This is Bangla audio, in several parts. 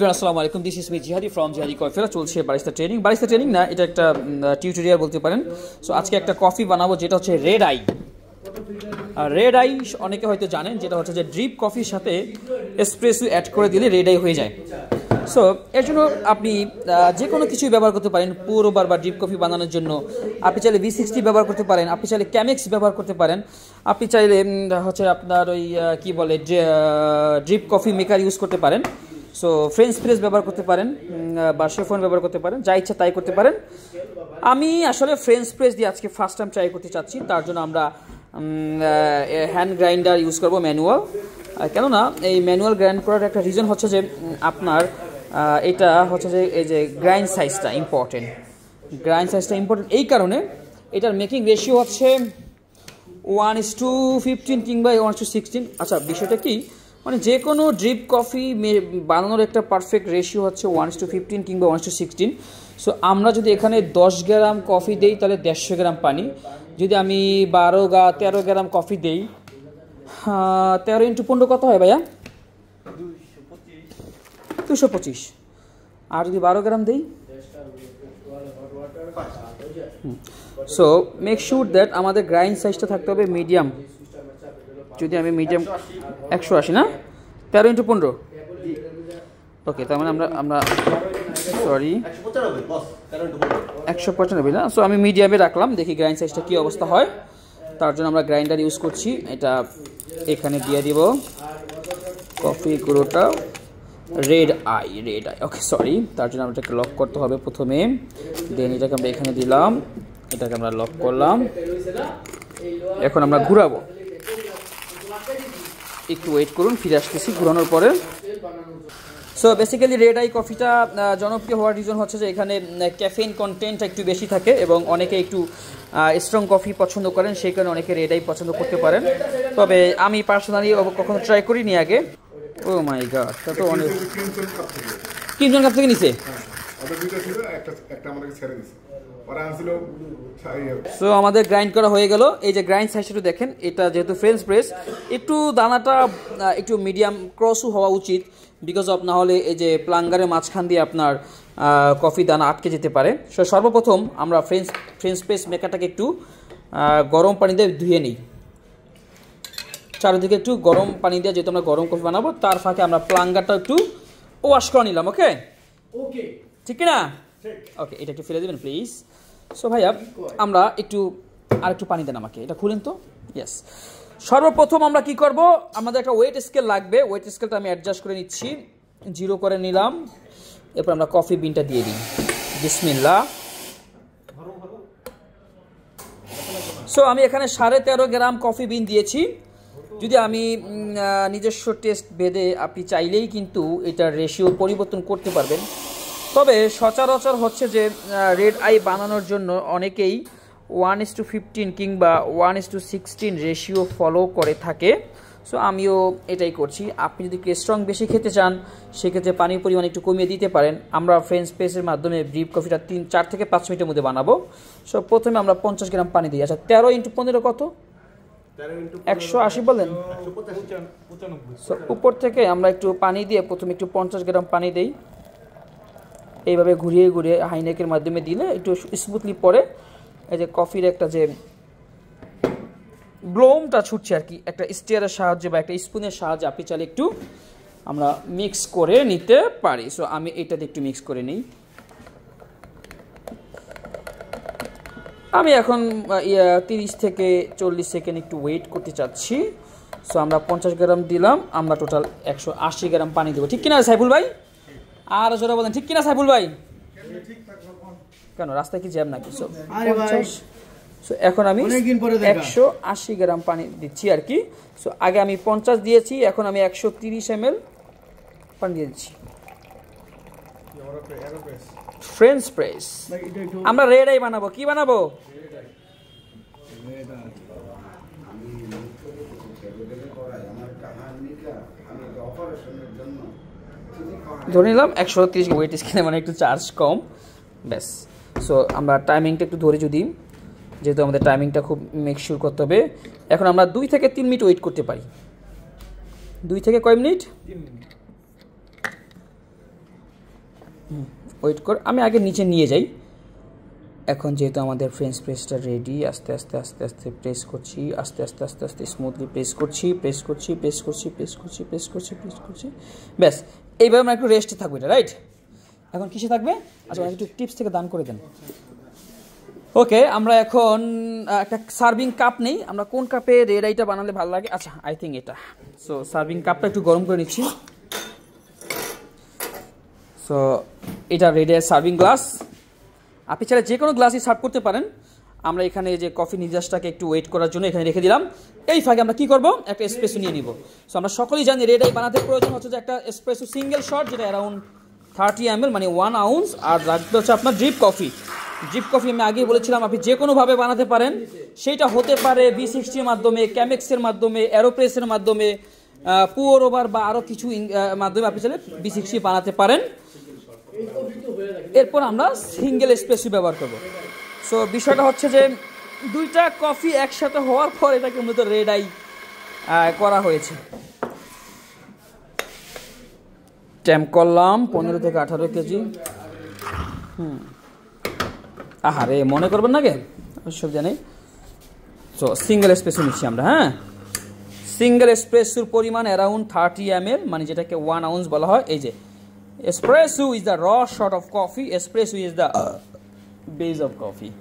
আসসালামু আলাইকুম, দিস ইজ মি জিহাদি ফ্রম জিহাদি কফিরা। চলছে বারিস্তা ট্রেনিং না, এটা একটা টিউটোরিয়াল বলতে পারেন। সো আজকে একটা কফি বানাবো যেটা হচ্ছে রেড আই। আর রেড আই অনেকে হয়তো জানেন, যেটা হচ্ছে যে ড্রিপ কফির সাথে এসপ্রেসো অ্যাড করে দিলে রেড আই হয়ে যায়। সো এর জন্য আপনি যে কোনো কিছুই ব্যবহার করতে পারেন। পুরো বা ড্রিপ কফি বানানোর জন্য আপনি চাইলে V60 ব্যবহার করতে পারেন, আপনি চাইলে ক্যামেক্স ব্যবহার করতে পারেন, আপনি চাইলে হচ্ছে আপনার ওই কি বলে ড্রিপ কফি মেকার ইউজ করতে পারেন। সো ফ্রেঞ্চ প্রেস ব্যবহার করতে পারেন বা শেফন ব্যবহার করতে পারেন, যা ইচ্ছা তাই করতে পারেন। আমি আসলে ফ্রেঞ্চ প্রেস দিয়ে আজকে ফার্স্ট টাইম ট্রাই করতে চাচ্ছি, তার জন্য আমরা হ্যান্ড গ্রাইন্ডার ইউজ করবো, ম্যানুয়াল। কেননা এই ম্যানুয়াল গ্রাইন্ড করার একটা রিজন হচ্ছে যে আপনার এটা হচ্ছে যে এই যে গ্রাইন্ড সাইজটা ইম্পর্টেন্ট। এই কারণে এটার মেকিং রেশিও হচ্ছে 1:15 কিংবা 1:16। আচ্ছা, বিষয়টা কি, মানে যে কোনো ড্রিপ কফি বানানোর একটা পারফেক্ট রেশিও হচ্ছে 1:15 কিংবা 1:16। সো আমরা যদি এখানে 10 গ্রাম কফি দেই তাহলে 150 গ্রাম পানি। যদি আমি 13 গ্রাম কফি দেই, 13 × 15 কত হয় ভাইয়া? 225। আর যদি 12 গ্রাম দেই, সো মেক শিওর দ্যাট আমাদের গ্রাইন্ড সাইজটা থাকতে হবে মিডিয়াম। যদি আমি মিডিয়াম 180 না, 13 × 15, ওকে, তার মানে আমরা সরি 195 না। সো আমি মিডিয়ামে রাখলাম, দেখি গ্রাইন্ড সাইজটা কী অবস্থা হয়। তার জন্য আমরা গ্রাইন্ডার ইউজ করছি। এটা এখানে দিয়ে দিব কফি গুঁড়োটা, রেড আই, ওকে সরি। তার জন্য আমরা এটাকে লক করতে হবে প্রথমে, দেন এটাকে আমরা এখানে দিলাম, এটাকে আমরা লক করলাম। এখন আমরা ঘুরাবো, একটু ওয়েট করুন, ফিরে আসতেছি ঘুরানোর পরে। সো বেসিক্যালি রেড আই কফিটা জনপ্রিয় হওয়ার রিজন হচ্ছে যে এখানে ক্যাফেইন কন্টেন্ট একটু বেশি থাকে এবং অনেকে একটু স্ট্রং কফি পছন্দ করেন, সেই কারণে অনেকে রেড আই পছন্দ করতে পারেন। তবে আমি পার্সোনালি কখনো ট্রাই করিনি আগে। ও মাই গড, তা তো অনেক। তিনজন কাছ থেকে নিছে। সো আমাদের গ্রাইন্ড করা হয়ে গেল। এই যে গ্রাইন্ড সাইজটা দেখেন, এটা যেহেতু ফ্রেঞ্চ প্রেস, একটু দানাটা একটু মিডিয়াম ক্রসও হওয়া উচিত, বিকজ অফ না হলে এই যে প্লাঙ্গারের মাঝখান দিয়ে আপনার কফি দানা আটকে যেতে পারে। সো সর্বপ্রথম আমরা ফ্রেঞ্চ প্রেস মেকারটাকে একটু গরম পানি দিয়ে ধুয়ে নিই। চারিদিকে একটু গরম পানি দিয়ে, যেহেতু আমরা গরম কফি বানাবো, তার ফাঁকে আমরা প্লাঙ্গারটা একটু ওয়াশ করে নিলাম। ওকে, ঠিক না? ওকে, এটা একটু ফেলে দেবেন প্লিজ। সো ভাইয়া, আমরা আরেকটু পানি দেন আমাকে, এটা খুলেন তো। ইয়েস। সর্বপ্রথম আমরা কি করব, আমাদের একটা ওয়েট স্কেল লাগবে। ওয়েট স্কেলটা আমি অ্যাডজাস্ট করে নিচ্ছি, 0 করে নিলাম। এরপর আমরা কফি বিনটা দিয়ে দিই, বিসমিল্লাহ। সো আমি এখানে 13.5 গ্রাম কফি বিন দিয়েছি। যদি আমি নিজস্ব টেস্ট ভেদে, আপনি চাইলেই কিন্তু এটার রেশিও পরিবর্তন করতে পারবেন। তবে সচরাচর হচ্ছে যে রেড আই বানানোর জন্য অনেকেই 1:15 কিংবা 1:16 রেশিও ফলো করে থাকে। সো আমিও এটাই করছি। আপনি যদি স্ট্রং বেশি খেতে চান, সেক্ষেত্রে পানির পরিমাণ একটু কমিয়ে দিতে পারেন। আমরা ফ্রেঞ্চ প্রেসের মাধ্যমে ড্রিপ কফিটা 4 থেকে 5 মিনিটের মধ্যে বানাবো। সো প্রথমে আমরা 50 গ্রাম পানি দিই। আচ্ছা, 13 × 15 কত? 180 বলেন। সো উপর থেকে আমরা একটু পানি দিয়ে প্রথমে একটু 50 গ্রাম পানি দিই। এইভাবে ঘুরিয়ে ঘুরিয়ে হাইনেকের মাধ্যমে দিলে একটু স্মুথলি পরে এই যে কফির একটা যে ব্লোমটা ছুটছে আর কি, একটা স্টিয়ারের সাহায্যে বা একটা স্পুনের সাহায্যে আপনি চাইলে একটু আমরা মিক্স করে নিতে পারি। সো আমি এটাতে একটু মিক্স করে নিই। আমি এখন 30 থেকে 40 সেকেন্ড একটু ওয়েট করতে চাচ্ছি। সো আমরা 50 গ্রাম দিলাম, আমরা টোটাল 180 গ্রাম পানি দেবো। ঠিক কিনা সাইফুল ভাই? আর জোরে বলেন, ঠিক কিনা সাইফুল ভাই? কেন, রাস্তায় কি জ্যাম নাকি? সো 50। সো এখন আমি 180 গ্রাম পানি দিচ্ছি আর কি। সো আগে আমি 50 দিয়েছি, এখন আমি 130 ml পানি দিয়ে দিচ্ছি। ফ্রেঞ্চ প্রেস আমরা রেড আই বানাবো। কি বানাবো? ধরে নিলাম 130 ওয়েট স্কেলে, মানে একটু চার্জ কম, ব্যাস। সো আমরা টাইমিংটা একটু ধরে, যদি যেহেতু আমাদের টাইমিংটা খুব মেক শিওর করতে হবে। এখন আমরা 2 থেকে 3 মিনিট ওয়েট করতে পারি। 2 থেকে কয় মিনিট? 3 মিনিট। ওয়েট কর, আমি আগে নিচে নিয়ে যাই। এখন যেহেতু আমাদের ফ্রেঞ্চ প্রেসটা রেডি, আস্তে আস্তে আস্তে আস্তে প্রেস করছি, আস্তে আস্তে আস্তে আস্তে স্মুথলি প্রেস করছি, প্রেস করছি, প্রেস করছি, প্রেস করছি, প্রেস করছি, প্রেস করছি, ব্যাস। এইভাবে আমরা একটু রেস্টে থাকবো এটা, রাইট? এখন কিসে থাকবে? আচ্ছা, একটু টিপস থেকে দান করে দেন। ওকে, আমরা এখন একটা সার্ভিং কাপ নেই। আমরা কোন কাপে রেড আইটা বানালে ভালো লাগে? আচ্ছা, আই থিঙ্ক এটা। সো সার্ভিং কাপটা একটু গরম করে নিচ্ছি। সো এটা রেডের সার্ভিং গ্লাস। আপনি চাইলে যে কোনো গ্লাসই সার্ভ করতে পারেন। আমরা এখানে যে কফি নিজাসটাকে একটু ওয়েট করার জন্য এখানে রেখে দিলাম। এই ফাঁকে আমরা কি করব? একটা এসপ্রেসো নিয়ে নিব। সো আমরা সকলেই জানি রেড আই বানাতে প্রয়োজন হচ্ছে যে একটা এসপ্রেসো সিঙ্গেল শট, যেটা অ্যারাউন্ড 30 ml, মানে 1 আউন্স। আর রাখতে হচ্ছে আপনার ড্রিপ কফি। ড্রিপ কফি আমি আগেই বলেছিলাম আপনি যে কোনোভাবে বানাতে পারেন। সেইটা হতে পারে V60-এর মাধ্যমে, ক্যামেক্সের মাধ্যমে, অ্যারোপ্রেসের মাধ্যমে, পুওর ওভার বা আরও কিছু মাধ্যমে আপনি চাইলে V60 বানাতে পারেন। এরপর আমরা সিঙ্গেল এসপ্রেসো ব্যবহার করব। সো বিষয়টা হচ্ছে যে দুইটা কফি একসাথে হওয়ার পর এটাকে মূলত রেড আই করা হয়েছে। ট্যাম্প করলাম 15 থেকে 18 কেজি। আহারে, মনে করবেন না কে, সব জানি। সো সিঙ্গেল এসপ্রেসো নিচ্ছি আমরা। হ্যাঁ, সিঙ্গেল এসপ্রেসোর পরিমাণ অ্যারাউন্ড 30 ml, মানে যেটাকে 1 আউন্স বলা হয়। এই যে espresso is the raw shot of coffee, espresso is the base of coffee,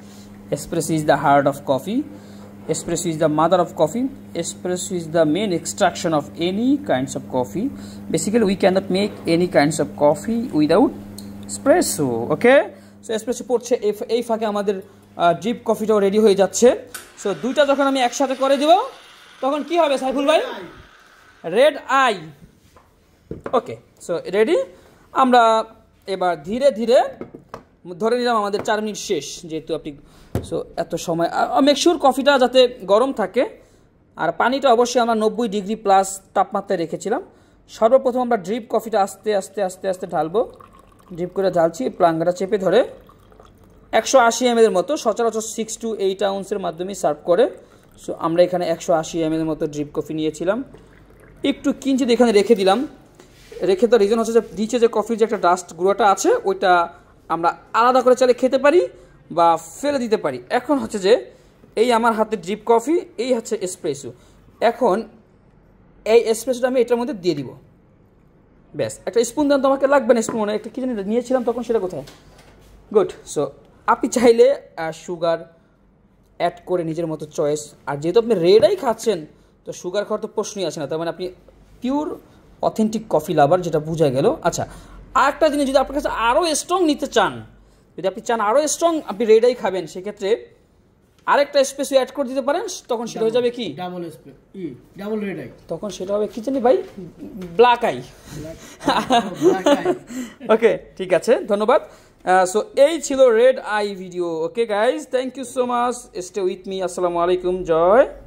espresso is the heart of coffee, espresso is the mother of coffee, espresso is the main extraction of any kinds of coffee. Basically we cannot make any kinds of coffee without espresso. Okay, so espresso পড়ছে, এই ফাঁকে আমাদের ড্রিপ কফিটাও রেডি হয়ে যাচ্ছে। সো দুইটা যখন আমি একসাথে করে দেব তখন কি হবে সাইফুল ভাই? Red eye. Okay, so ready. আমরা এবার ধীরে ধীরে ধরে নিলাম আমাদের 4 মিনিট শেষ, যেহেতু আপনি সো এত সময় মেক শিওর কফিটা যাতে গরম থাকে। আর পানিটা অবশ্যই আমরা 90 ডিগ্রি প্লাস তাপমাত্রায় রেখেছিলাম। সর্বপ্রথম আমরা ড্রিপ কফিটা আস্তে আস্তে আস্তে আস্তে ঢালবো। ড্রিপ করে ঢালছি, প্লাঙ্গাটা চেপে ধরে 180 ml এর মতো, সচরাচর 6 to 8 আউন্সের মাধ্যমে সার্ভ করে। সো আমরা এখানে 180 ml এর মতো ড্রিপ কফি নিয়েছিলাম। একটু কিঞ্চিত এখানে রেখে দিলাম। রেখে তো রিজন হচ্ছে যে নিচে যে কফির যে একটা ডাস্ট গুঁড়োটা আছে ওইটা আমরা আলাদা করে চাইলে খেতে পারি বা ফেলে দিতে পারি। এখন হচ্ছে যে এই আমার হাতে ড্রিপ কফি, এই হচ্ছে এসপ্রেসো। এখন এই এসপ্রেসোটা আমি এটার মধ্যে দিয়ে দিব। ব্যাস, একটা স্পুন দেন, তোমাকে লাগবে না স্পুন, একটা কি জানি নিয়েছিলাম তখন, সেটা কোথায়? গুড। সো আপনি চাইলে সুগার অ্যাড করে নিজের মতো চয়েস। আর যেহেতু আপনি রেডাই খাচ্ছেন তো সুগার খাওয়ার তো প্রশ্নই আসে না, তার মানে আপনি পিওর অথেন্টিক কফি লাভার, যেটা বোঝা গেল। আচ্ছা, আরেকটা জিনিস, যদি আপনার কাছে আরও স্ট্রং নিতে চান, যদি আপনি চান আরও স্ট্রং আপনি রেডাই খাবেন, সেক্ষেত্রে আরেকটা এসপ্রেসো অ্যাড করে দিতে পারেন। তখন সেটা হয়ে যাবে কি? Double red eye. তখন সেটা হবে কি জানি ভাই? Black eye. ওকে, ঠিক আছে, ধন্যবাদ। সো এই ছিল red eye video. Okay guys, thank you so much, stay with me. আসসালামু আলাইকুম, জয়।